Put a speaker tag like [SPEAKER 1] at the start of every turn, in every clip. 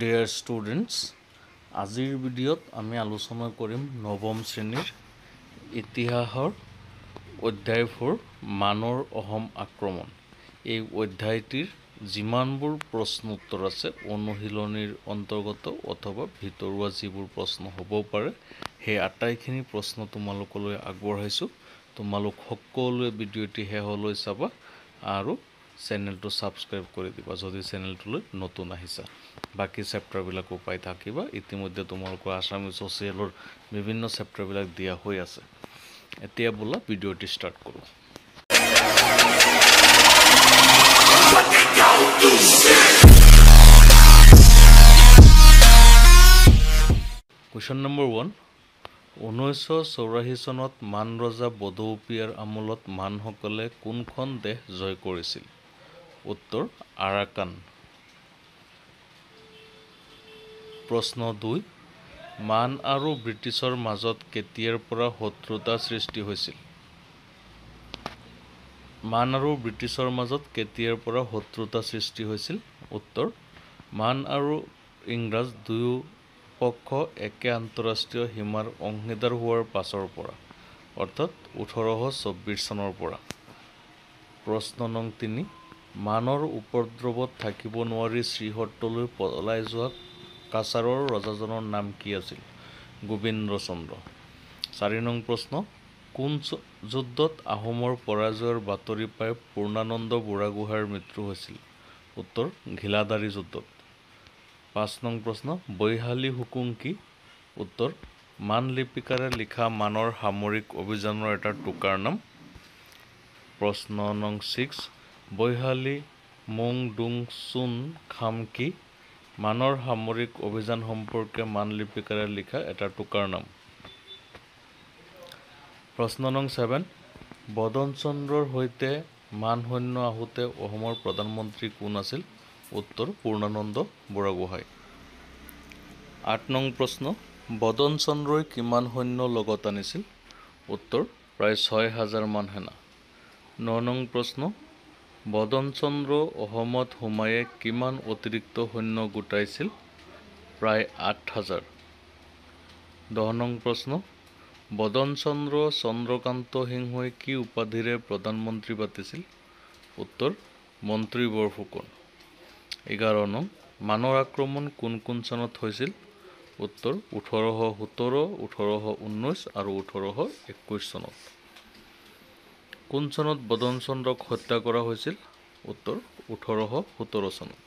[SPEAKER 1] Dear students, আজিৰ ভিডিঅ'ত আমি আলোচনা কৰিম নৱম শ্ৰেণীৰ ইতিহাসৰ অধ্যায় 4 মানৰ অহোম আক্ৰমণ। এই অধ্যায়টিৰ যিমানবোৰ প্ৰশ্ন উত্তৰ আছে অনুশীলনীৰ অন্তৰ্গত অথবা ভিতৰুৱা যিবোৰ প্ৰশ্ন হ'ব পাৰে সেই আটাইখিনি প্ৰশ্ন তোমালোকলৈ আগবঢ়াইছোঁ। তোমালোক সকলোৱে ভিডিঅ'টি শেষলৈ চাবা আৰু চেনেলটো ছাবস্ক্ৰাইব কৰি দিবা যদি চেনেলটোলৈ নতুন আহিছা। বাকী চেপ্টাৰবিলাকো পাই থাকিবা। ইতিমধ্যে তোমালোকৰ আছামিজ ছ'চিয়েলৰ বিভিন্ন চেপ্টাৰবিলাক দিয়া হৈ আছে। এতিয়া বোলা ভিডিঅ'টি ষ্টাৰ্ট কৰোঁ। কুৱেশ্যন নম্বৰ 1, 1984 চনত মান ৰজা বড়ো-উপিয়াৰ আমোলত মানসকলে কোনখন দেশ জয় কৰিছিল? উত্তৰ আৰাকান। প্ৰশ্ন 2, মান আৰু ব্ৰিটিছৰ মাজত কেতিয়াৰ পৰা শত্ৰুতা সৃষ্টি হৈছিল? মান আৰু ব্ৰিটিছৰ মাজত কেতিয়াৰ পৰা শত্ৰুতা সৃষ্টি হৈছিল? উত্তৰ মান আৰু ইংৰাজ দুয়ো পক্ষ একে আন্তঃৰাষ্ট্ৰীয় সীমাৰ অংশীদাৰ হোৱাৰ পাছৰ পৰা, অৰ্থাৎ 1824 চনৰ পৰা। প্ৰশ্ন নং 3, মানৰ উপদ্ৰৱত থাকিব নোৱাৰি শ্ৰীহট্টলৈ পলাই যোৱা কাছাৰৰ ৰজাজনৰ নাম কি আছিল? গোবিন্দ চন্দ্ৰ। 4 নং প্ৰশ্ন, কোন যুদ্ধত আহোমৰ পৰাজয়ৰ বাতৰি পাই পূৰ্ণানন্দ বুঢ়াগোহাঁইৰ মৃত্যু হৈছিল? উত্তৰ ঘিলাধাৰী যুদ্ধত। 5 নং প্ৰশ্ন, বৈশালী হুকুম কি? উত্তৰ মান লিপিকাৰে লিখা মানৰ সামৰিক অভিযানৰ এটা টোকাৰ নাম। প্ৰশ্ন নং 6, বৈশালী মুং দুং চুন খাম কি? মানৰ সামৰিক অভিযান সম্পৰ্কে মান লিপিকাৰে লিখা এটা টোকাৰ নাম। প্ৰশ্ন নং 7, বদন চন্দ্ৰৰ সৈতে মান সৈন্য আহোঁতে অসমৰ প্ৰধানমন্ত্ৰী কোন আছিল? উত্তৰ পূৰ্ণানন্দ বুঢ়াগোহাঁই। 8 নং প্ৰশ্ন, বদন চন্দ্ৰই কিমান সৈন্য লগত আনিছিল? উত্তৰ প্ৰায় 6000 মান সেনা। 9 নং প্ৰশ্ন, বদন চন্দ্ৰ অসমত সোমায়ে কিমান অতিৰিক্ত সৈন্য গোটাইছিল? প্ৰায় 8000। 10 নং প্ৰশ্ন, বদন চন্দ্ৰ চন্দ্ৰকান্ত সিংহই কি উপাধিৰে প্ৰধানমন্ত্ৰী পাতিছিল? উত্তৰ মন্ত্ৰী বৰফুকন। 11 নং, মানৰ আক্ৰমণ কোন কোন চনত হৈছিল? উত্তৰ 1817, 1819 আৰু 1821 চনত। কোন চনত বদন চন্দ্ৰক হত্যা কৰা হৈছিল? উত্তৰ 1817 চনত।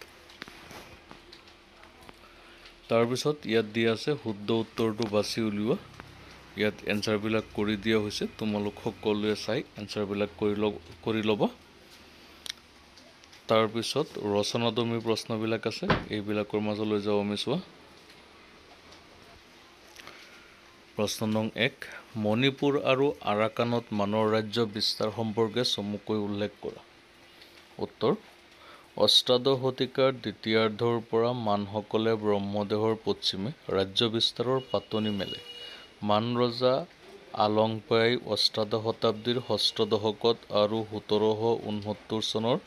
[SPEAKER 1] তাৰপিছত ইয়াত দিয়া আছে শুদ্ধ উত্তৰটো বাছি উলিওৱা। ইয়াত এনচাৰবিলাক কৰি দিয়া হৈছে, তোমালোক সকলোৱে চাই এনচাৰবিলাক কৰি ল'বা। তাৰপিছত ৰচনাদমী প্ৰশ্নবিলাক আছে, এইবিলাকৰ মাজলৈ যাওঁ আমি চোৱা। প্ৰশ্ন নং 1, মণিপুৰ আৰু আৰাকানত মানৰ ৰাজ্য বিস্তাৰ সম্পৰ্কে চমুকৈ উল্লেখ কৰা। উত্তৰ অষ্টাদশ শতিকাৰ দ্বিতীয়াৰ্ধৰ পৰা মানসকলে ব্ৰহ্মদেশৰ পশ্চিমে ৰাজ্য বিস্তাৰৰ পাতনি মেলে। মান ৰজা আলংপাই অষ্টাদশ শতাব্দীৰ ষষ্ঠ দশকত আৰু 1769 চনৰ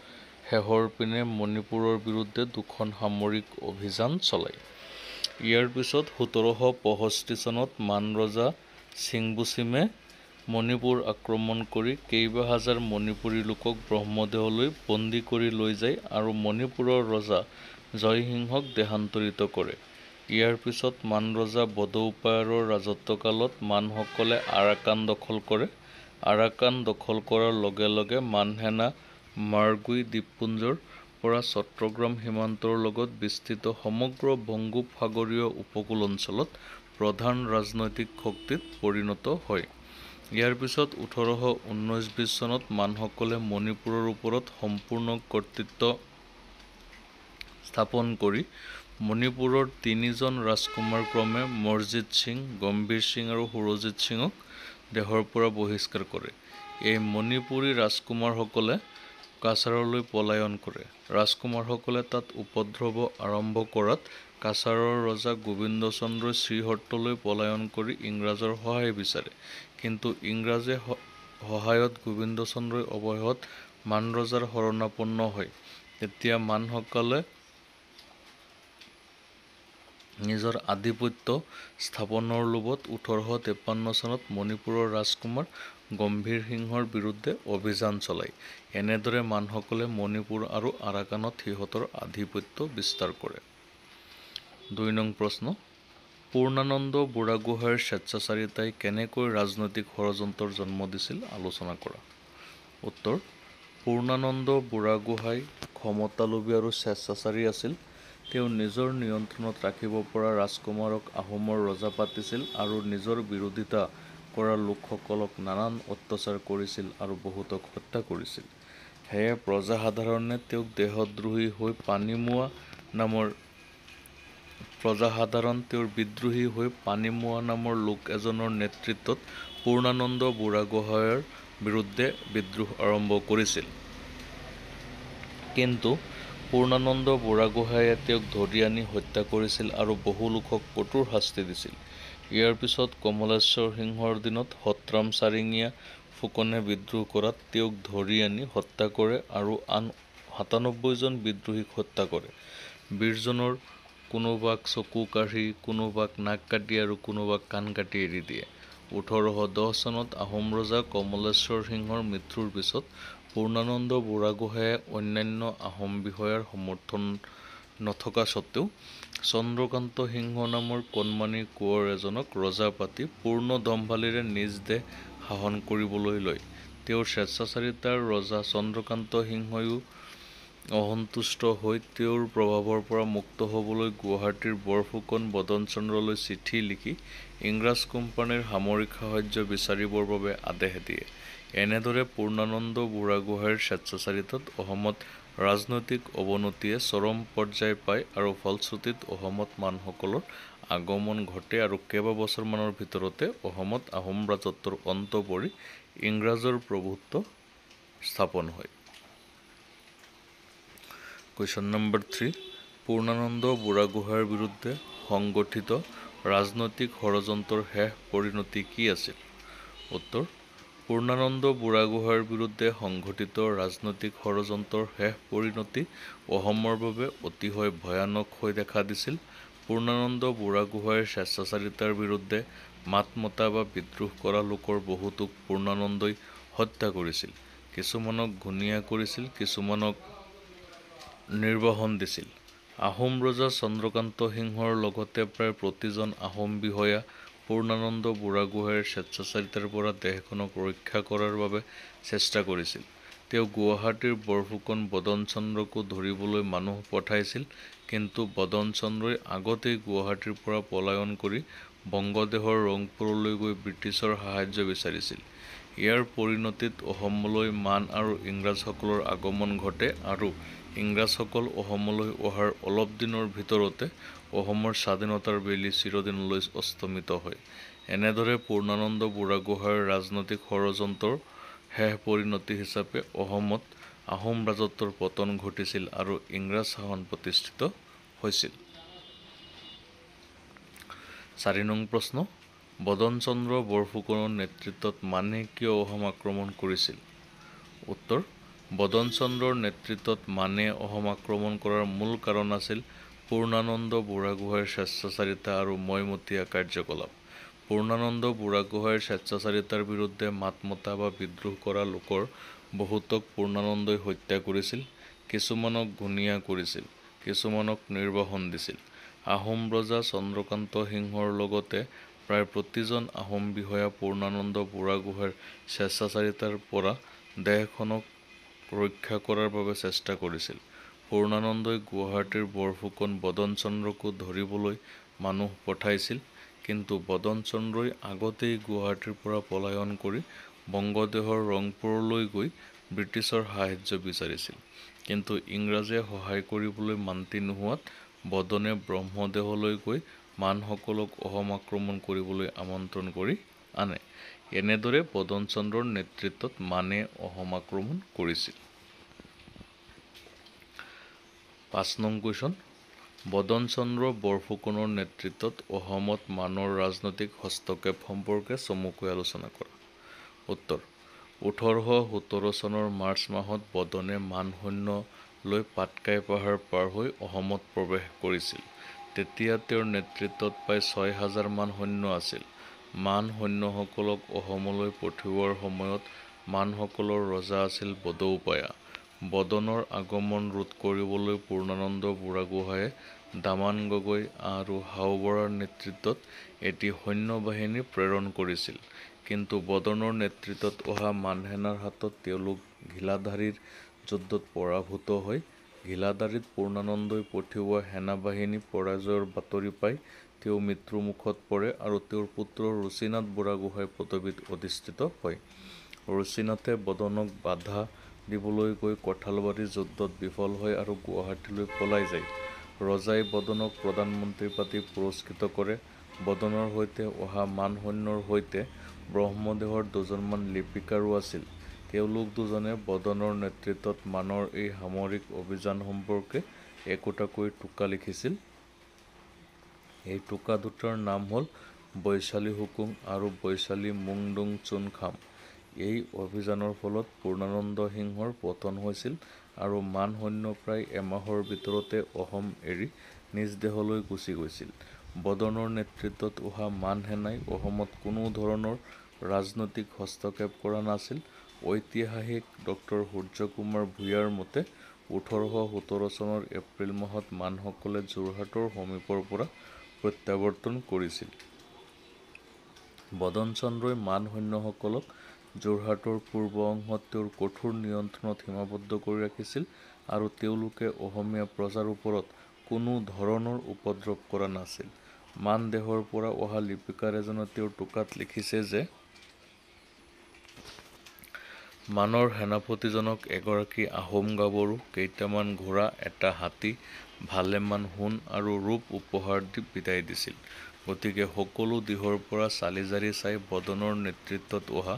[SPEAKER 1] শেষৰ পিনে মণিপুৰৰ বিৰুদ্ধে দুখন সামৰিক অভিযান চলায়। ইয়াৰ পিছত 1765 চনত মান ৰজা চিংবুচিমে মণিপুৰ আক্ৰমণ কৰি কেইবা হাজাৰ মণিপুৰী লোকক ব্ৰহ্মদেশলৈ বন্দী কৰি লৈ যায় আৰু মণিপুৰৰ ৰজা জয়সিংহক দেহান্তৰিত কৰে। ইয়াৰ পিছত মান ৰজা বড়ো-উপায়াৰৰ ৰাজত্বকালত মানসকলে আৰাকান দখল কৰে। আৰাকান দখল কৰাৰ লগে লগে মান সেনা মাৰগুই দ্বীপপুঞ্জৰ পৰা চট্টগ্ৰাম সীমান্তৰ লগত বিস্তৃত সমগ্ৰ বংগোপসাগৰীয় উপকূল অঞ্চলত প্ৰধান ৰাজনৈতিক শক্তিত পৰিণত হয়। ইয়াৰ পিছত 1819-20 চনত মানসকলে মণিপুৰৰ ওপৰত সম্পূৰ্ণ কৰ্তৃত্ব স্থাপন কৰি মণিপুৰৰ 3জন ৰাজকুমাৰ ক্ৰমে মৰজিদ সিং, গম্ভীৰ সিং আৰু সুৰজিত সিঙক দেশৰ পৰা বহিষ্কাৰ কৰে। এই মণিপুৰী ৰাজকুমাৰসকলে কাছাৰলৈ পলায়ন কৰে। ৰাজকুমাৰসকলে তাত উপদ্ৰৱ আৰম্ভ কৰাত কাছাৰৰ ৰজা গোবিন্দ চন্দ্ৰই শ্ৰীহট্টলৈ পলায়ন কৰি ইংৰাজৰ সহায় বিচাৰে, কিন্তু ইংৰাজে সহায়ত গোবিন্দ চন্দ্ৰই অৱশেষত মান ৰজাৰ শৰণাপন্ন হয়। তেতিয়া মানসকলে নিজৰ আধিপত্য স্থাপনৰ লোভত 1853 চনত মণিপুৰৰ ৰাজকুমাৰ গম্ভীৰ সিংহৰ বিৰুদ্ধে অভিযান চলায়। এনেদৰে মানসকলে মণিপুৰ আৰু আৰাকানত সিহঁতৰ আধিপত্য বিস্তাৰ কৰে। 2 নং প্ৰশ্ন, পূৰ্ণানন্দ বুঢ়াগোহাঁইৰ স্বেচ্ছাচাৰিতাই কেনেকৈ ৰাজনৈতিক ষড়যন্ত্ৰৰ জন্ম দিছিল আলোচনা কৰা। উত্তৰ, পূৰ্ণানন্দ বুঢ়াগোহাঁই ক্ষমতালোভী আৰু স্বেচ্ছাচাৰী আছিল। তেওঁ নিজৰ নিয়ন্ত্ৰণত ৰাখিব পৰা ৰাজকুমাৰক আহোমৰ ৰজা পাতিছিল আৰু নিজৰ বিৰোধিতা কৰা লোকসকলক নানান অত্যাচাৰ কৰিছিল আৰু বহুতক হত্যা কৰিছিল। সেয়ে প্ৰজাসাধাৰণে তেওঁক দেশদ্ৰোহী হৈ পানীমোৱা নামৰ লোক এজনৰ নেতৃত্বত পূৰ্ণানন্দ বুঢ়াগোহাঁইৰ বিৰুদ্ধে বিদ্ৰোহ আৰম্ভ কৰিছিল। কিন্তু পূৰ্ণানন্দ বুঢ়াগোহাঁইয়ে তেওঁক ধৰি আনি হত্যা কৰিছিল আৰু বহু লোকক কঠোৰ শাস্তি দিছিল। ইয়াৰ পিছত কমলেশ্বৰ সিংহৰ দিনত সৎৰাম চাৰিঙীয়া ফুকনে বিদ্ৰোহ কৰাত তেওঁক ধৰি আনি হত্যা কৰে আৰু আন ৯৭ জন বিদ্ৰোহীক হত্যা কৰে। ২০ জনৰ কোনোবাক চকু কাঢ়ি, কোনোবাক নাক কাটি আৰু কোনোবাক কাণ কাটি এৰি দিয়ে। ১৮১০ চনত আহোম ৰজা কমলেশ্বৰ সিংহৰ মৃত্যুৰ পিছত পূৰ্ণানন্দ বুঢ়াগোহাঁইয়ে অন্যান্য আহোম বিষয়াৰ সমৰ্থন নথকা স্বত্বেও চন্দ্ৰকান্ত সিংহ নামৰ কণমানি কোঁৱৰ এজনক ৰজা পাতি পূৰ্ণ দম্ভালিৰে নিজ দেশ শাসন কৰিবলৈ লয়। তেওঁৰ স্বেচ্ছাচাৰিতাৰ ৰজা চন্দ্ৰকান্ত সিংহইও অসন্তুষ্ট হৈ তেওঁৰ প্ৰভাৱৰ পৰা মুক্ত হ'বলৈ গুৱাহাটীৰ বৰফুকন বদনচন্দ্ৰলৈ চিঠি লিখি ইংৰাজ কোম্পানীৰ সামৰিক সাহায্য বিচাৰিবৰ বাবে আদেশ দিয়ে। এনেদৰে পূৰ্ণানন্দ বুঢ়াগোহাঁইৰ স্বেচ্ছাচাৰিতাত অসমত ৰাজনৈতিক অৱনতিয়ে চৰম পৰ্যায় পায় আৰু ফলশ্ৰুতিত অসমত মানসকলৰ আগমন ঘটে আৰু কেইবাবছৰমানৰ ভিতৰতে অসমত আহোম ৰাজত্বৰ অন্ত পৰি ইংৰাজৰ প্ৰভুত্ব স্থাপন হয়। কুৱেশ্যন নম্বৰ 3, পূৰ্ণানন্দ বুঢ়াগোহাঁইৰ বিৰুদ্ধে সংগঠিত ৰাজনৈতিক ষড়যন্ত্ৰৰ শেষ পৰিণতি কি আছিল? উত্তৰ, পূৰ্ণানন্দ বুঢ়াগোহাঁইৰ বিৰুদ্ধে সংঘটিত ৰাজনৈতিক ষড়যন্ত্ৰৰ শেষ পৰিণতি অসমৰ বাবে অতিশয় ভয়ানক হৈ দেখা দিছিল। পূৰ্ণানন্দ বুঢ়াগোহাঁইৰ স্বেচ্ছাচাৰিতাৰ বিৰুদ্ধে মাত মতা বা বিদ্ৰোহ কৰা লোকৰ বহুতোক পূৰ্ণানন্দই হত্যা কৰিছিল। কিছুমানক ঘূণীয়া কৰিছিল, কিছুমানক নিৰ্বাসন দিছিল। আহোম ৰজা চন্দ্ৰকান্ত সিংহৰ লগতে প্ৰায় প্ৰতিজন আহোম বিষয়া পূৰ্ণানন্দ বুঢ়াগোহাঁইৰ স্বেচ্ছাচাৰিতাৰ পৰা দেশখনক ৰক্ষা কৰাৰ বাবে চেষ্টা কৰিছিল। তেওঁ গুৱাহাটীৰ বৰফুকন বদনচন্দ্ৰকো ধৰিবলৈ মানুহ পঠাইছিল, কিন্তু বদনচন্দ্ৰই আগতেই গুৱাহাটীৰ পৰা পলায়ন কৰি বংগদেশৰ ৰংপুৰলৈ গৈ ব্ৰিটিছৰ সাহায্য বিচাৰিছিল। ইয়াৰ পৰিণতিত অসমলৈ মান আৰু ইংৰাজসকলৰ আগমন ঘটে আৰু ইংৰাজসকল অসমলৈ অহাৰ অলপ দিনৰ ভিতৰতে অসমৰ স্বাধীনতাৰ বেলি চিৰদিনলৈ অস্তমিত হয়। এনেদৰে পূৰ্ণানন্দ বুঢ়াগোহাঁইৰ ৰাজনৈতিক ষড়যন্ত্ৰৰ শেষ পৰিণতি হিচাপে অসমত আহোম ৰাজত্বৰ পতন ঘটিছিল আৰু ইংৰাজ শাসন প্ৰতিষ্ঠিত হৈছিল। 4 নং প্ৰশ্ন, বদনচন্দ্ৰ বৰফুকনৰ নেতৃত্বত মানে কিয় অসম আক্ৰমণ কৰিছিল? উত্তৰ, বদনচন্দ্ৰৰ নেতৃত্বত মানে অসম আক্ৰমণ কৰাৰ মূল কাৰণ আছিল পূৰ্ণানন্দ বুঢ়াগোহাঁইৰ স্বেচ্ছাচাৰিতা আৰু মইমতীয়া কাৰ্যকলাপ। পূৰ্ণানন্দ বুঢ়াগোহাঁইৰ স্বেচ্ছাচাৰিতাৰ বিৰুদ্ধে মাত মতা বা বিদ্ৰোহ কৰা লোকৰ বহুতক পূৰ্ণানন্দই হত্যা কৰিছিল, কিছুমানক ঘূণীয়া কৰিছিল, কিছুমানক নিৰ্বাসন দিছিল। আহোম ৰজা চন্দ্ৰকান্ত সিংহৰ লগতে প্ৰায় প্ৰতিজন আহোম বিষয়া পূৰ্ণানন্দ বুঢ়াগোহাঁইৰ স্বেচ্ছাচাৰিতাৰ পৰা দেশখনক ৰক্ষা কৰাৰ বাবে চেষ্টা কৰিছিল। পূৰ্ণানন্দই গুৱাহাটীৰ বৰফুকন বদনচন্দ্ৰকো ধৰিবলৈ মানুহ পঠাইছিল, কিন্তু বদনচন্দ্ৰই আগতেই গুৱাহাটীৰ পৰা পলায়ন কৰি বংগদেশৰ ৰংপুৰলৈ গৈ ব্ৰিটিছৰ সাহায্য বিচাৰিছিল। কিন্তু ইংৰাজে সহায় কৰিবলৈ মান্তি নোহোৱাত বদনে ব্ৰহ্মদেশলৈ গৈ মানসকলক অসম আক্ৰমণ কৰিবলৈ আমন্ত্ৰণ কৰি আনে। এনেদৰে বদনচন্দ্ৰৰ নেতৃত্বত মানে অসম আক্ৰমণ কৰিছিল। 5 নং কুৱেশ্যন, বদনচন্দ্ৰ বৰফুকনৰ নেতৃত্বত অসমত মানৰ ৰাজনৈতিক হস্তক্ষেপ সম্পৰ্কে চমুকৈ আলোচনা কৰা। উত্তৰ, ১৮১৭ চনৰ মাৰ্চ মাহত বদনে মান সৈন্য লৈ পাটকাই পাহাৰ পাৰ হৈ অসমত প্ৰৱেশ কৰিছিল। তেতিয়া তেওঁৰ নেতৃত্বত প্ৰায় ৬,০০০ মান সৈন্য আছিল। মান সৈন্যসকলক অসমলৈ পঠিওৱাৰ সময়ত মানসকলৰ ৰজা আছিল বদৌপায়া। বদনৰ আগমন ৰোধ কৰিবলৈ পূৰ্ণানন্দ বুঢ়াগোহাঁয়ে দামান গগৈ আৰু হাও বৰাৰ নেতৃত্বত এটি সৈন্যবাহিনী প্ৰেৰণ কৰিছিল। কিন্তু বদনৰ নেতৃত্বত অহা মানসেনাৰ হাতত তেওঁলোক ঘিলাধাৰীৰ যুদ্ধত পৰাভূত হয়। ঘিলাধাৰীত পূৰ্ণানন্দই পঠিওৱা সেনাবাহিনী পৰাজয়ৰ বাতৰি পাই তেওঁ মৃত্যুমুখত পৰে আৰু তেওঁৰ পুত্ৰ ৰুচিনাথ বুঢ়াগোহাঁই পদবীত অধিষ্ঠিত হয়। ৰুচিনাথে বদনক বাধা দিবলৈ গৈ কঁঠালবাৰী যুদ্ধত বিফল হয় আৰু গুৱাহাটীলৈ পলাই যায়। ৰজাই বদনক প্ৰধানমন্ত্ৰী পাতি পুৰস্কৃত কৰে। বদনৰ সৈতে অহা মান সৈন্যৰ সৈতে ব্ৰহ্মদেশৰ দুজনমান লিপিকাৰো আছিল। তেওঁলোক দুজনে বদনৰ নেতৃত্বত মানৰ এই সামৰিক অভিযান সম্পৰ্কে একোটাকৈ টোকা লিখিছিল। এই টোকা দুটাৰ নাম হ'ল বৈশালী হুকুম আৰু বৈশালী মুংডুং চুন খাম। এই অভিযানৰ ফলত পূৰ্ণানন্দ সিংহৰ পতন হৈছিল আৰু মান সৈন্য প্ৰায় এমাহৰ ভিতৰতে অসম এৰি নিজ দেশলৈ গুচি গৈছিল। বদনৰ নেতৃত্বত অহা মান সেনাই অসমত কোনো ধৰণৰ ৰাজনৈতিক হস্তক্ষেপ কৰা নাছিল। ঐতিহাসিক ড সূৰ্যকুমাৰ ভূঞাৰ মতে ১৮১৭ চনৰ এপ্ৰিল মাহত মানসকলে যোৰহাটৰ সমীপৰ পৰা প্ৰত্যাৱৰ্তন কৰিছিল। বদন চন্দ্ৰই মান সৈন্যসকলক যোৰহাটৰ পূৰ্ব অংশত তেওঁৰ কঠোৰ নিয়ন্ত্ৰণত সীমাবদ্ধ কৰি ৰাখিছিল আৰু তেওঁলোকে অসমীয়া প্ৰজাৰ ওপৰত কোনো ধৰণৰ উপদ্ৰৱ কৰা নাছিল। মান দেশৰ পৰা অহা লিপিকাৰ এজনে তেওঁৰ টোকাত লিখিছে যে মানৰ সেনাপতিজনক এগৰাকী আহোম গাভৰু, কেইটামান ঘোঁৰা, এটা হাতী, ভালেমান সোণ আৰু ৰূপ উপহাৰ দি বিদায় দিছিল। গতিকে সকলো দিশৰ পৰা চালিজাৰি চাই বদনৰ নেতৃত্বত অহা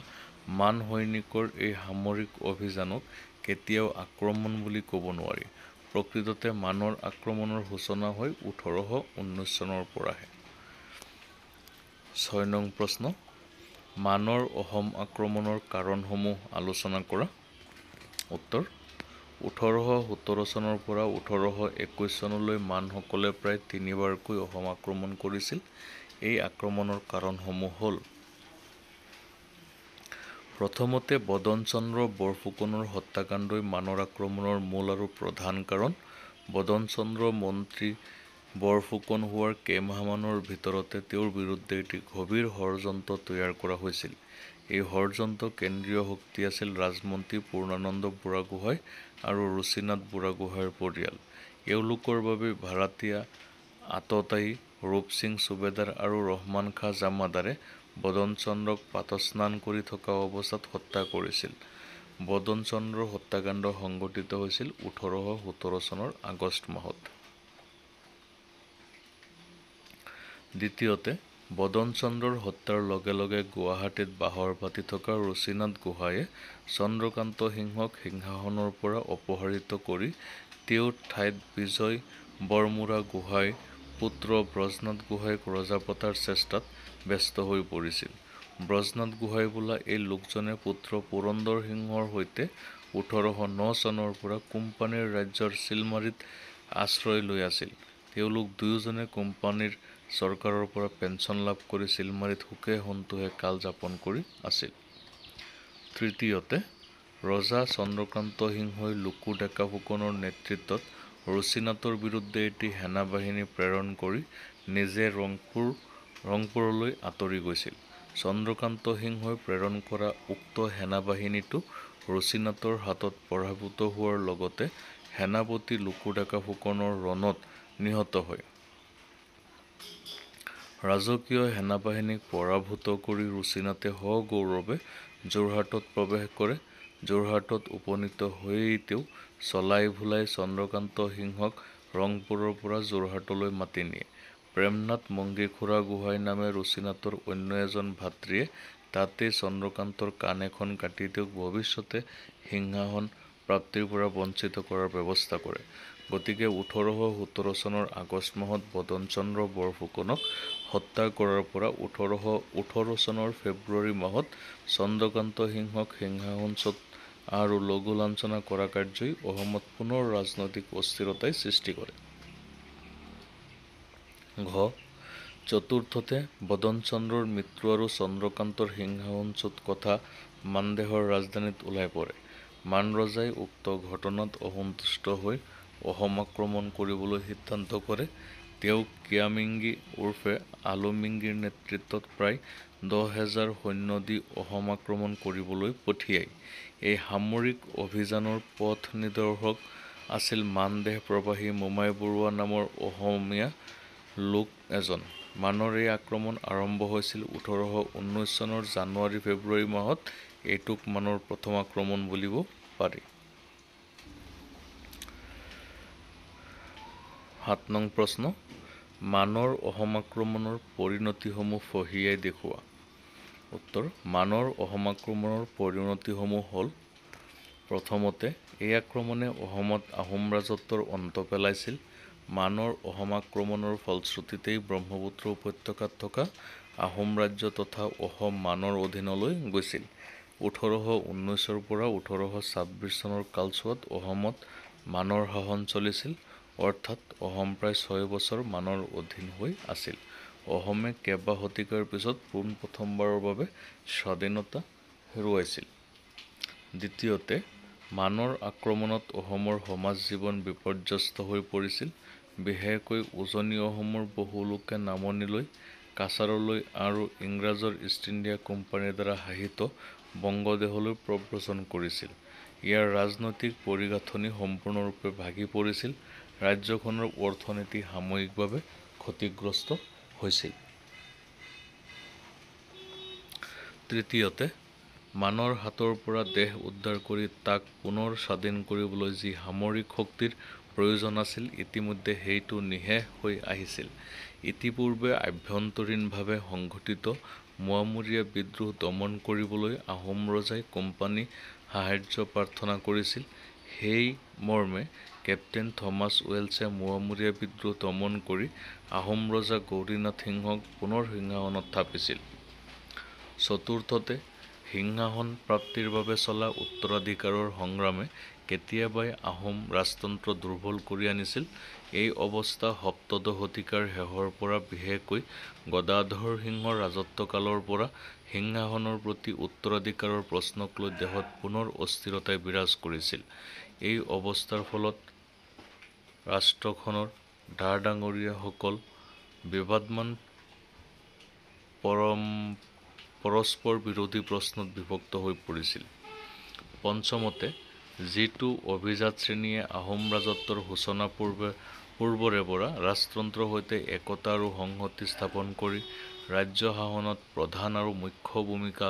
[SPEAKER 1] মান সৈনিকৰ এই সামৰিক অভিযানক কেতিয়াও আক্ৰমণ বুলি ক'ব নোৱাৰি। প্ৰকৃততে মানৰ আক্ৰমণৰ সূচনা হয় ১৮১৯ চনৰ পৰাহে। ৬ নং প্ৰশ্ন, মানৰ অসম আক্ৰমণৰ কাৰণসমূহ আলোচনা কৰা। উত্তৰ: ১৮১৭ চনৰ পৰা ১৮২১ চনলৈ মানসকলে প্ৰায় ৩বাৰকৈ অসম আক্ৰমণ কৰিছিল। এই আক্ৰমণৰ কাৰণসমূহ হ'ল: প্ৰথমতে বদন চন্দ্ৰ বৰফুকনৰ হত্যাকাণ্ডই মানৰ আক্ৰমণৰ মূল আৰু প্ৰধান কাৰণ। বদন চন্দ্ৰ মন্ত্ৰী বৰফুকন হোৱাৰ কেইমাহমানৰ ভিতৰতে তেওঁৰ বিৰুদ্ধে এটি গভীৰ ষড়যন্ত্ৰ তৈয়াৰ কৰা হৈছিল। এই ষড়যন্ত্ৰৰ কেন্দ্ৰীয় শক্তি আছিল ৰাজমন্ত্ৰী পূৰ্ণানন্দ বুঢ়াগোহাঁই আৰু ৰুচিনাথ বুঢ়াগোহাঁইৰ পৰিয়াল। এওঁলোকৰ বাবে ভাড়াতীয়া আততায়ী ৰূপসিং সুবেদাৰ আৰু ৰহমান খাঁ জামাদাৰে বদন চন্দ্ৰক প্ৰাতঃস্নান কৰি থকা অৱস্থাত হত্যা কৰিছিল। বদন চন্দ্ৰৰ হত্যাকাণ্ড সংঘটিত হৈছিল ১৮১৭ চনৰ আগষ্ট মাহত। দ্বিতীয়তে, বদন চন্দ্ৰৰ হত্যাৰ লগে লগে গুৱাহাটীত বাহৰ পাতি থকা ৰুচিনাথ গোহাঁইয়ে চন্দ্ৰকান্ত সিংহক সিংহাসনৰ পৰা অপসাৰিত কৰি তেওঁৰ ঠাইত বিজয় বৰমুৰা গোহাঁইৰ পুত্ৰ ব্ৰজনাথ গোহাঁইক ৰজা পতাৰ চেষ্টাত ব্যস্ত হৈ পৰিছিল। ব্ৰজনাথ গোহাঁই বোলা এই লোকজনে পুত্ৰ পুৰন্দৰ সিংহৰ সৈতে ১৮০৯ চনৰ পৰা কোম্পানীৰ ৰাজ্যৰ চিলমাৰীত আশ্ৰয় লৈ আছিল। তেওঁলোক দুয়োজনে কোম্পানীৰ চৰকাৰৰ পৰা পেঞ্চন লাভ কৰি চিলমাৰীত সুখে সন্তোষে কাল যাপন কৰি আছিল। তৃতীয়তে, ৰজা চন্দ্ৰকান্ত সিংহই লুকু ডেকা ফুকনৰ নেতৃত্বত ৰুচিনাথৰ বিৰুদ্ধে এটি সেনাবাহিনী প্ৰেৰণ কৰি নিজে ৰংপুৰলৈ আঁতৰি গৈছিল। চন্দ্ৰকান্ত সিংহই প্ৰেৰণ কৰা উক্ত সেনাবাহিনীটো ৰুচিনাথৰ হাতত পৰাভূত হোৱাৰ লগতে সেনাপতি লুকু ডেকা ফুকনৰ ৰণত নিহত হয়। ৰাজকীয় সেনাবাহিনীক পৰাভূত কৰি ৰুচিনাথে সগৌৰৱে যোৰহাটত প্ৰৱেশ কৰে। যোৰহাটত উপনীত হৈয়েই তেওঁ চলাই ভুলাই চন্দ্ৰকান্ত সিংহক ৰংপুৰৰ পৰা যোৰহাটলৈ মাতি নিয়ে। প্ৰেমনাথ মংগীখুৰা গোহাঁই নামে ৰুচিনাথৰ অন্য এজন ভাতৃয়ে তাতেই চন্দ্ৰকান্তৰ কাণ এখন কাটি তেওঁক ভৱিষ্যতে সিংহাসন প্ৰাপ্তিৰ পৰা বঞ্চিত কৰাৰ ব্যৱস্থা কৰে। গতিকে ১৮১৭ চনৰ আগষ্ট মাহত বদন চন্দ্ৰ বৰফুকনক হত্যা কৰাৰ পৰা ১৮১৮ চনৰ ফেব্ৰুৱাৰী মাহত চন্দ্ৰকান্ত সিংহক সিংহাসনচ্যুত আৰু লঘু লাঞ্ছনা কৰা কাৰ্যই অসমত পুনৰ ৰাজনৈতিক অস্থিৰতাৰ সৃষ্টি কৰে। ঘ চতুৰ্থতে বদনচন্দ্ৰৰ মৃত্যু আৰু চন্দ্ৰকান্তৰ সিংহাসনচ্যুত কথা মানদেশৰ ৰাজধানীত ওলাই পৰে। মান ৰজাই উক্ত ঘটনাত অসন্তুষ্ট হৈ অসম আক্ৰমণ কৰিবলৈ সিদ্ধান্ত কৰে। তেওঁ কিয়ামিংগি উৰ্ফে আলুমিংগিৰ নেতৃত্বত প্ৰায় 10,000 সৈন্য দি অসম আক্ৰমণ কৰিবলৈ পঠিয়ায়। এই সামৰিক অভিযানৰ পথ নিৰ্দেশক আছিল মানদেশ প্ৰবাসী মোমাই বৰুৱা নামৰ অসমীয়া লোক এজন। মানৰ এই আক্ৰমণ আৰম্ভ হৈছিল 1819 চনৰ জানুৱাৰী-ফেব্ৰুৱাৰী মাহত। এইটোক মানৰ প্ৰথম আক্ৰমণ বুলিব পাৰি। 7 নং প্ৰশ্ন, মানৰ অসম আক্ৰমণৰ পৰিণতিসমূহ ফঁহিয়াই দেখুওৱা। উত্তৰ, মানৰ অসম আক্ৰমণৰ পৰিণতিসমূহ হ'ল: প্ৰথমতে, এই আক্ৰমণে অসমত আহোম ৰাজত্বৰ অন্ত পেলাইছিল। মানৰ অসম আক্ৰমণৰ ফলশ্ৰুতিতেই ব্ৰহ্মপুত্ৰ উপত্যকাত থকা আহোম ৰাজ্য তথা অসম মানৰ অধীনলৈ গৈছিল। 1819 পৰা 1826 চনৰ কালছোৱাত অসমত মানৰ শাসন চলিছিল, অৰ্থাৎ অসম প্ৰায় 6 বছৰ মানৰ অধীন হৈ আছিল। অসমে কেইবা শতিকাৰ পিছত পোনপ্ৰথমবাৰৰ বাবে স্বাধীনতা হেৰুৱাইছিল। দ্বিতীয়তে, মানৰ আক্ৰমণত অসমৰ সমাজ জীৱন বিপৰ্যস্ত হৈ পৰিছিল। বিশেষকৈ উজনি অসমৰ বহু লোকে নামনিলৈ, কাছাৰলৈ আৰু ইংৰাজৰ ইষ্ট ইণ্ডিয়া কোম্পানীৰ দ্বাৰা শাসিত বংগদেশলৈ প্ৰব্ৰজন কৰিছিল। ইয়াৰ ৰাজনৈতিক পৰিগাঁথনি সম্পূৰ্ণৰূপে ভাগি পৰিছিল। ৰাজ্যখনৰ অৰ্থনীতি সাময়িকভাৱে ক্ষতিগ্ৰস্ত হৈছিল। তৃতীয়তে, মানৰ হাতৰ পৰা দেশ উদ্ধাৰ কৰি তাক পুনৰ স্বাধীন কৰিবলৈ যি সামৰিক শক্তিৰ প্ৰয়োজন আছিল, ইতিমধ্যে সেইটো নিঃশেষ হৈ আহিছিল। ইতিপূৰ্বে আভ্যন্তৰীণভাৱে সংঘটিত মোৱামৰীয়া বিদ্ৰোহ দমন কৰিবলৈ আহোম ৰজাই কোম্পানী সাহায্য প্ৰাৰ্থনা কৰিছিল। সেই মৰ্মে কেপ্তেইন থমাছ ৱেলছে মোৱামৰীয়া বিদ্ৰোহ দমন কৰি আহোম ৰজা গৌৰীনাথ সিংহক পুনৰ সিংহাসনত থাপিছিল। চতুৰ্থতে, সিংহাসন প্ৰাপ্তিৰ বাবে চলা উত্তৰাধিকাৰৰ সংগ্ৰামে কেতিয়াবাই আহোম ৰাজতন্ত্ৰ দুৰ্বল কৰি আনিছিল। এই অৱস্থা সপ্তদশ শতিকাৰ শেষৰ পৰা, বিশেষকৈ গদাধৰ সিংহৰ ৰাজত্বকালৰ পৰা সিংহাসনৰ প্ৰতি উত্তৰাধিকাৰৰ প্ৰশ্নক লৈ দেশত পুনৰ অস্থিৰতাই বিৰাজ কৰিছিল। এই অৱস্থাৰ ফলত ৰাষ্ট্ৰখনৰ দাৰ-ডাঙৰীয়াসকল বিবাদমান পৰস্পৰ বিৰোধী প্ৰশ্নত বিভক্ত হৈ পৰিছিল। পঞ্চমতে, যিটো অভিজাত শ্ৰেণীয়ে আহোম ৰাজত্বৰ সূচনা পূৰ্বৰে পৰা ৰাজতন্ত্ৰৰ সৈতে একতা আৰু সংহতি স্থাপন কৰি ৰাজ্য শাসনত প্ৰধান আৰু মুখ্য ভূমিকা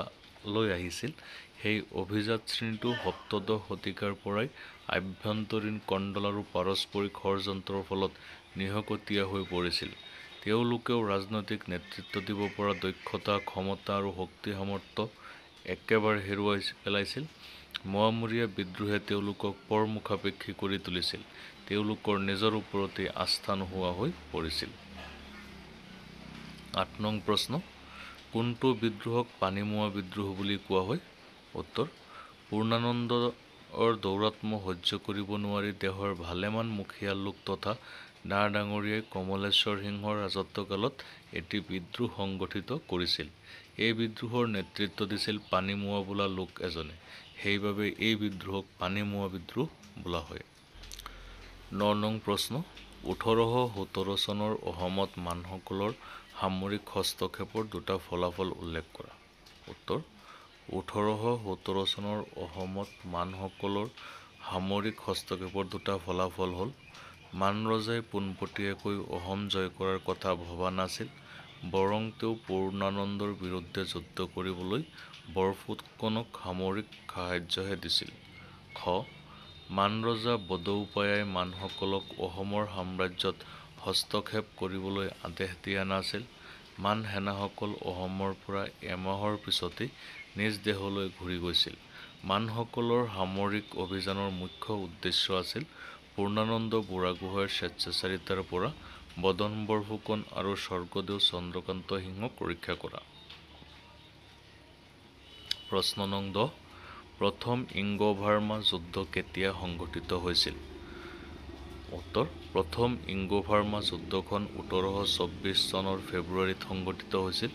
[SPEAKER 1] লৈ আহিছিল, সেই অভিজাত শ্ৰেণীটো সপ্তদশ শতিকাৰ পৰাই আভ্যন্তৰীণ কণ্ডল আৰু পাৰস্পৰিক ষড়যন্ত্ৰৰ ফলত নিশকতীয়া হৈ পৰিছিল। তেওঁলোকেও ৰাজনৈতিক নেতৃত্ব দিব পৰা দক্ষতা, ক্ষমতা আৰু শক্তি সামৰ্থ্য একেবাৰে হেৰুৱাই পেলাইছিল। মোৱামৰীয়া বিদ্ৰোহে তেওঁলোকক পৰমুখাপেক্ষী কৰি তুলিছিল। তেওঁলোকৰ নিজৰ ওপৰতেই আস্থা নোহোৱা হৈ পৰিছিল। 8 নং প্ৰশ্ন, কোনটো বিদ্ৰোহক পানীমোৱা বিদ্ৰোহ বুলি কোৱা হয়? উত্তৰ, পূৰ্ণানন্দৰ দৌৰাত্ম্য সহ্য কৰিব নোৱাৰি দেশৰ ভালেমান মুখীয়া লোক তথা দাৰ-ডাঙৰীয়াই কমলেশ্বৰ সিংহৰ ৰাজত্বকালত এটি বিদ্ৰোহ সংগঠিত কৰিছিল। এই বিদ্ৰোহৰ নেতৃত্ব দিছিল পানীমোৱা বোলা লোক এজনে। সেইবাবে এই বিদ্ৰোহক পানীমোৱা বিদ্ৰোহ বোলা হয়। 9 নং প্ৰশ্ন, 1817 চনৰ অসমত মানসকলৰ সামৰিক হস্তক্ষেপৰ দুটা ফলাফল উল্লেখ কৰা। উত্তৰ, 1817 চনৰ অসমত মানসকলৰ সামৰিক হস্তক্ষেপৰ দুটা ফলাফল হ'ল: মান ৰজাই পোনপটীয়াকৈ অসম জয় কৰাৰ কথা ভবা নাছিল, বৰং তেওঁ পূৰ্ণানন্দৰ বিৰুদ্ধে যুদ্ধ কৰিবলৈ বৰফুকনক সামৰিক সাহায্যহে দিছিল। খ. মান ৰজা বডৌপায়াই মানসকলক অসমৰ সাম্ৰাজ্যত হস্তক্ষেপ কৰিবলৈ আদেশ দিয়া নাছিল। মান সেনাসকল অসমৰ পৰা এমাহৰ পিছতেই নিজ দেশলৈ ঘূৰি গৈছিল। মানসকলৰ সামৰিক অভিযানৰ মুখ্য উদ্দেশ্য আছিল পূৰ্ণানন্দ বুঢ়াগোহাঁইৰ স্বেচ্ছাচাৰিতাৰ পৰা বদন বৰফুকন আৰু স্বৰ্গদেউ চন্দ্ৰকান্ত সিংহক ৰক্ষা কৰা। প্ৰশ্ন নং 10, প্ৰথম ইংগ-বাৰ্মা যুদ্ধ কেতিয়া সংঘটিত হৈছিল? উত্তৰ প্ৰথম ইংগো-বাৰ্মা যুদ্ধখন 1824 চনৰ ফেব্ৰুৱাৰীত সংঘটিত হৈছিল।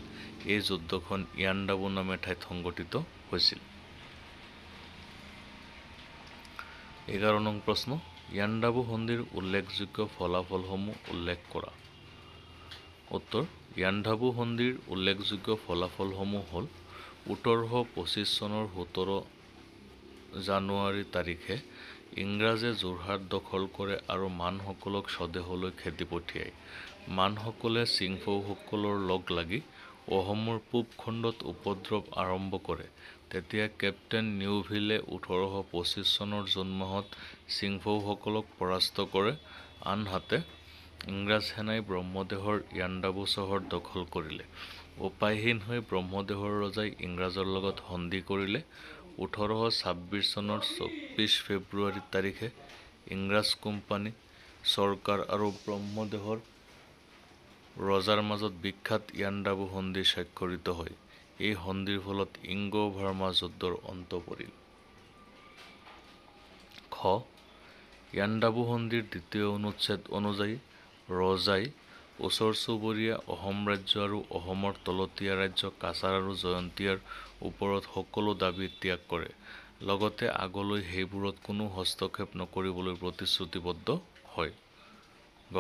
[SPEAKER 1] এই যুদ্ধখন ইয়াণ্ডাবু নামে ঠাইত সংঘটিত হৈছিল। 11 নং প্ৰশ্ন, ইয়াণ্ডাবু সন্ধিৰ উল্লেখযোগ্য ফলাফলসমূহ উল্লেখ কৰা। উত্তৰ ইয়াণ্ডাবু সন্ধিৰ উল্লেখযোগ্য ফলাফলসমূহ হ'ল 1825 চনৰ 17 জানুৱাৰী তাৰিখে ইংৰাজে যোৰহাট দখল কৰে আৰু মানসকলক স্বদেশলৈ খেদি পঠিয়ায়। মানসকলে চিংফৌসকলৰ লগ লাগি অসমৰ পূব খণ্ডত উপদ্ৰৱ আৰম্ভ কৰে। তেতিয়া কেপ্টেইন নিউভিলে 1825 চনৰ জুন মাহত চিংফৌসকলক পৰাস্ত কৰে। আনহাতে ইংৰাজ সেনাই ব্ৰহ্মদেশৰ ইয়াণ্ডাবু চহৰ দখল কৰিলে। উপায়হীন হৈ ব্ৰহ্মদেশৰ ৰজাই ইংৰাজৰ লগত সন্ধি কৰিলে। 1826 চনৰ 24 ফেব্ৰুৱাৰী তাৰিখে ইংৰাজ কোম্পানী চৰকাৰ আৰু ব্ৰহ্মদেশৰ ৰজাৰ মাজত বিখ্যাত ইয়াণ্ডাবু সন্ধি স্বাক্ষৰিত হয়। এই সন্ধিৰ ফলত ইংগো-বাৰ্মা যুদ্ধৰ অন্ত পৰিল। খ ইয়াণ্ডাবু সন্ধিৰ দ্বিতীয় অনুচ্ছেদ অনুযায়ী ৰজাই ওচৰ চুবুৰীয়া অসম ৰাজ্য আৰু অসমৰ তলতীয়া ৰাজ্য কাছাৰ আৰু জয়ন্তীয়াৰ ওপৰত সকলো দাবী ত্যাগ কৰে। লগতে আগলৈ সেইবোৰত কোনো হস্তক্ষেপ নকৰিবলৈ প্ৰতিশ্ৰুতিবদ্ধ হয়। গ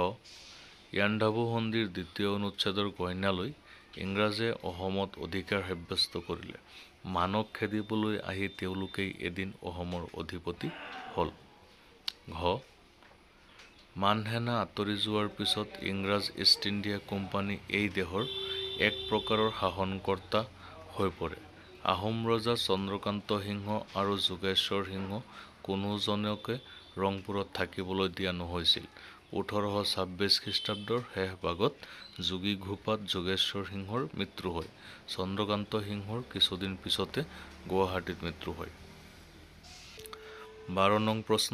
[SPEAKER 1] ইয়াণ্ডাবু সন্ধিৰ দ্বিতীয় অনুচ্ছেদৰ গণ্যা লৈ ইংৰাজে অসমত অধিকাৰ সাব্যস্ত কৰিলে। মানক খেদিবলৈ আহি তেওঁলোকেই এদিন অসমৰ অধিপতি হ'ল। ঘ মানসেনা আঁতৰি যোৱাৰ পিছত ইংৰাজ ইষ্ট ইণ্ডিয়া কোম্পানী এই দেশৰ এক প্ৰকাৰৰ শাসনকৰ্তা হৈ পৰে। আহোম ৰজা চন্দ্ৰকান্ত সিংহ আৰু যোগেশ্বৰ সিংহ কোনোজনকে ৰংপুৰত থাকিবলৈ দিয়া নহৈছিল। 1826 খ্ৰীষ্টাব্দৰ শেষ ভাগত যোগীঘোপাত যোগেশ্বৰ সিংহৰ মৃত্যু হয়। চন্দ্ৰকান্ত সিংহৰ কিছুদিন পিছতে গুৱাহাটীত মৃত্যু হয়। 12 নং প্ৰশ্ন,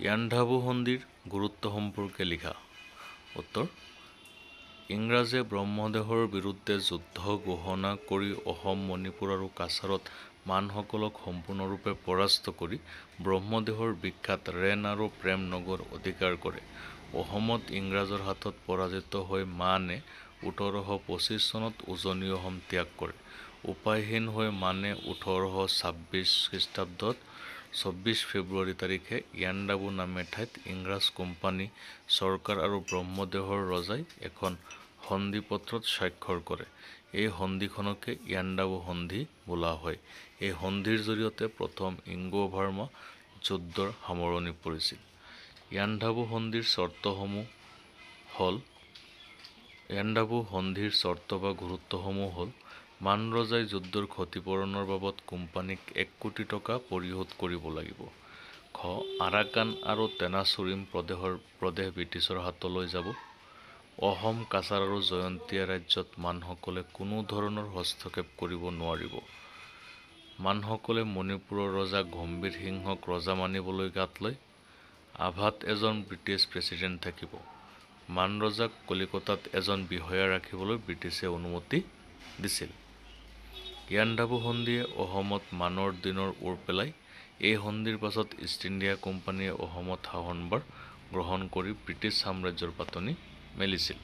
[SPEAKER 1] ইয়াণ্ডাবু সন্ধিৰ গুৰুত্ব সম্পৰ্কে লিখা। উত্তৰ ইংৰাজে ব্ৰহ্মদেশৰ বিৰুদ্ধে যুদ্ধ ঘোষণা কৰি অসম, মণিপুৰ আৰু কাছাৰত মানসকলক সম্পূৰ্ণৰূপে পৰাস্ত কৰি ব্ৰহ্মদেশৰ বিখ্যাত ৰেন আৰু প্ৰেম নগৰ অধিকাৰ কৰে। অসমত ইংৰাজৰ হাতত পৰাজিত হৈ মানে 1825 চনত উজনি অসম ত্যাগ কৰে। উপায়হীন হৈ মানে 1826 খ্ৰীষ্টাব্দত 24 ফেব্ৰুৱাৰী তাৰিখে ইয়াণ্ডাবু নামে ঠাইত ইংৰাজ কোম্পানী চৰকাৰ আৰু ব্ৰহ্মদেশৰ ৰজাই এখন সন্ধি পত্ৰত স্বাক্ষৰ কৰে। এই সন্ধিখনকে ইয়াণ্ডাবু সন্ধি বোলা হয়। এই সন্ধিৰ জৰিয়তে প্ৰথম ইংগো-বাৰ্মা যুদ্ধৰ সামৰণি পৰিছিল। ইয়াণ্ডাবু সন্ধিৰ চৰ্তসমূহ হ'ল ইয়াণ্ডাবু সন্ধিৰ চৰ্ত বা গুৰুত্বসমূহ হ'ল মান ৰজাই যুদ্ধৰ ক্ষতিপূৰণৰ বাবদ কোম্পানীক 1 কোটি টকা পৰিশোধ কৰিব লাগিব। খ আৰাকান আৰু টেনাচুৰিম প্ৰদেশ ব্ৰিটিছৰ হাতলৈ যাব। অসম, কাছাৰ আৰু জয়ন্তীয়া ৰাজ্যত মানসকলে কোনো ধৰণৰ হস্তক্ষেপ কৰিব নোৱাৰিব। মানসকলে মণিপুৰৰ ৰজা গম্ভীৰ সিংহক ৰজা মানিবলৈ গাত লয়। আভাত এজন ব্ৰিটিছ প্ৰেছিডেণ্ট থাকিব। মান ৰজাক কলিকতাত এজন বিষয়া ৰাখিবলৈ ব্ৰিটিছে অনুমতি দিছিল। ইয়াণ্ডাবু সন্ধিয়ে অসমত মানৰ দিনৰ ওৰ পেলায়। এই সন্ধিৰ পাছত ইষ্ট ইণ্ডিয়া কোম্পানীয়ে অসমত শাসনভাৰ গ্ৰহণ কৰি ব্ৰিটিছ সাম্ৰাজ্যৰ পাতনি মেলিছিল।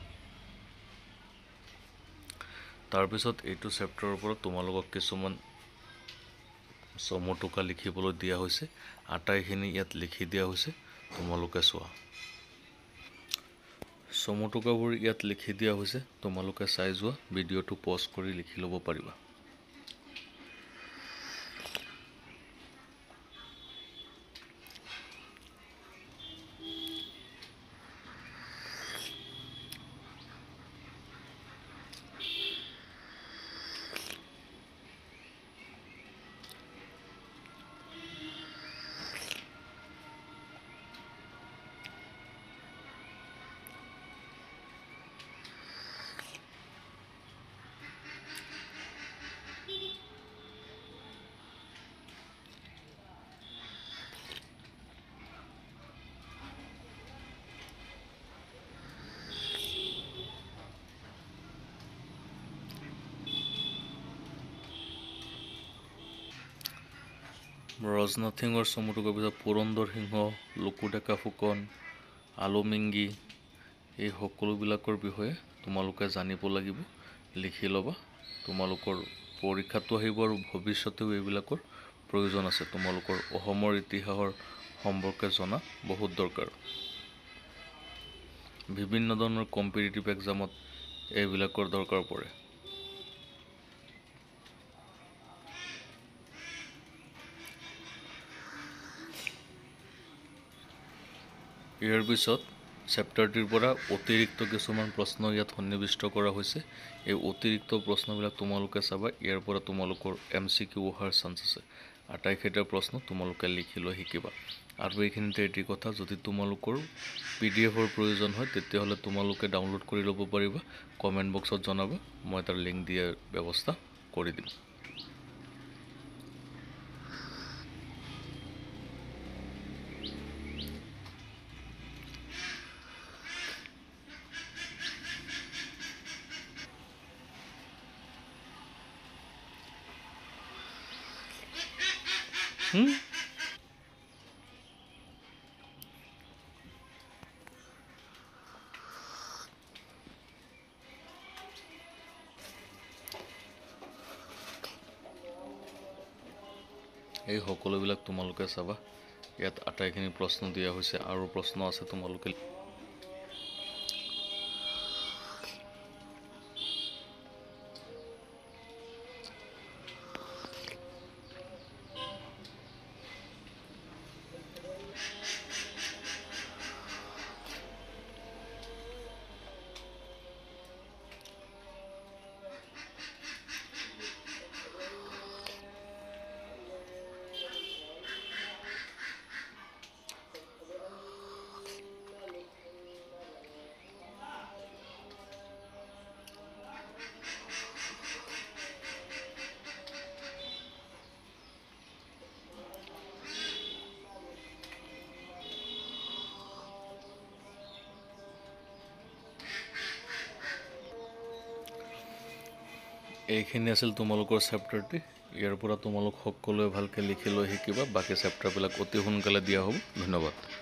[SPEAKER 1] তাৰপিছত এইটো চেপ্টাৰৰ ওপৰত তোমালোকক কিছুমান চমু টোকা লিখিবলৈ দিয়া হৈছে। আটাইখিনি ইয়াত লিখি দিয়া হৈছে, তোমালোকে চোৱা। চমু টোকাবোৰ ইয়াত লিখি দিয়া হৈছে, তোমালোকে চাই যোৱা। ভিডিঅ'টো পজ কৰি লিখি ল'ব পাৰিবা। ৰজনাথ সিঙৰ চমু টোকাৰ পিছত পুৰন্দৰ সিংহ, লুকু ডেকা ফুকন, আলুমিংগী এই সকলোবিলাকৰ বিষয়ে তোমালোকে জানিব লাগিব, লিখি ল'বা। তোমালোকৰ পৰীক্ষাটো আহিব আৰু ভৱিষ্যতেও এইবিলাকৰ প্ৰয়োজন আছে। তোমালোকৰ অসমৰ ইতিহাসৰ সম্পৰ্কে জনা বহুত দৰকাৰ। বিভিন্ন ধৰণৰ কম্পিটিটিভ এক্সামত এইবিলাকৰ দৰকাৰ পৰে। ইয়াৰ পিছত চেপ্টাৰটিৰ পৰা অতিৰিক্ত কিছুমান প্ৰশ্ন ইয়াত সন্নিৱিষ্ট কৰা হৈছে। এই অতিৰিক্ত প্ৰশ্নবিলাক তোমালোকে চাবা। ইয়াৰ পৰা তোমালোকৰ MCQ অহাৰ চান্স আছে। আটাইকেইটা প্ৰশ্ন তোমালোকে লিখি লৈ শিকিবা। আৰু এইখিনিতে এটি কথা, যদি তোমালোকৰ PDF-ৰ প্ৰয়োজন হয় তেতিয়াহ'লে তোমালোকে ডাউনলোড কৰি ল'ব পাৰিবা। কমেণ্ট বক্সত জনাবা, মই তাৰ লিংক দিয়াৰ ব্যৱস্থা কৰি দিম। এই সকলোবিলাক তোমালোকে চাবা। ইয়াত আটাইখিনি প্ৰশ্ন দিয়া হৈছে, আৰু প্ৰশ্ন আছে তোমালোকে এইখিনি আছিল তোমালোকৰ চেপ্টাৰটি। ইয়াৰ পৰা তোমালোক সকলোৱে ভালকৈ লিখি লৈ শিকিবা। বাকী চেপ্টাৰবিলাক অতি সোনকালে দিয়া হ'ব। ধন্যবাদ।